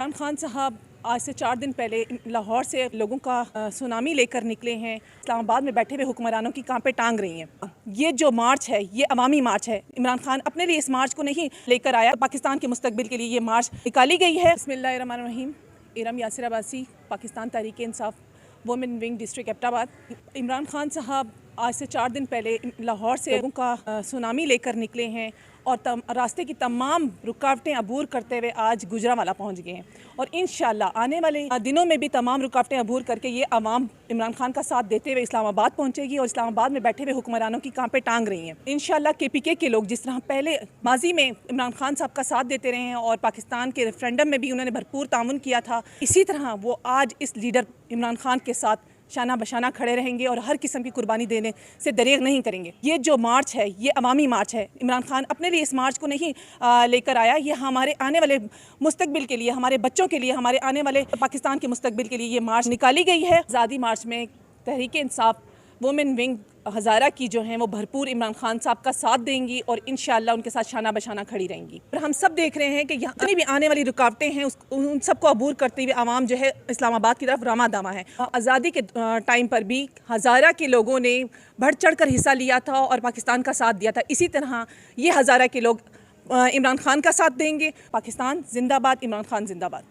इमरान खान साहब आज से 4 दिन पहले लाहौर से लोगों का सुनामी लेकर निकले हैं। इस्लामाबाद में बैठे हुए हुक्मरानों की कहाँ पे टांग रही हैं। ये जो मार्च है ये अवामी मार्च है। इमरान खान अपने लिए इस मार्च को नहीं लेकर आया, पाकिस्तान के मुस्तकबिल के लिए ये मार्च निकाली गई है। बिस्मिल्लाहिर्रहमानिर्रहीम। Iram Yasir Abbasi, Pakistan Tehreek Insaf, women wing, district Abbottabad. Imran Khan साहब आज से 4 दिन पहले लाहौर से लोगों का सुनामी लेकर निकले हैं और रास्ते की तमाम रुकावटें अबूर करते हुए आज गुजरांवाला पहुंच गए हैं। और इंशाल्लाह आने वाले दिनों में भी तमाम रुकावटें अबूर करके ये अवाम इमरान खान का साथ देते हुए इस्लामाबाद पहुंचेगी और इस्लामाबाद में बैठे हुए हुक्मरानों की कहाँ पे टांग रही हैं। इंशाल्लाह KPK के लोग जिस तरह पहले माजी में इमरान खान साहब का साथ देते रहे हैं और पाकिस्तान के रेफरेंडम में भी उन्होंने भरपूर ताउन किया था, इसी तरह वो आज इस लीडर इमरान खान के साथ शाना बशाना खड़े रहेंगे और हर किस्म की कुर्बानी देने से दरेग नहीं करेंगे। ये जो मार्च है ये अवामी मार्च है। इमरान खान अपने लिए इस मार्च को नहीं लेकर आया, ये हमारे आने वाले मुस्तकबिल के लिए, हमारे बच्चों के लिए, हमारे आने वाले पाकिस्तान के मुस्तकबिल के लिए ये मार्च निकाली गई है। आज़ादी मार्च में तहरीक इंसाफ, वुमेन विंग हज़ारा की जो हैं वो भरपूर इमरान खान साहब का साथ देंगी और इंशाल्लाह उनके साथ शाना बशाना खड़ी रहेंगी। और हम सब देख रहे हैं कि यहाँ जितनी भी आने वाली रुकावटें हैं उन सबको अबूर करते हुए आवाम जो है इस्लामाबाद की तरफ रवाना दावा है। आज़ादी के टाइम पर भी हज़ारा के लोगों ने बढ़ चढ़ कर हिस्सा लिया था और पाकिस्तान का साथ दिया था। इसी तरह ये हज़ारा के लोग इमरान खान का साथ देंगे। पाकिस्तान जिंदाबाद, इमरान खान जिंदाबाद।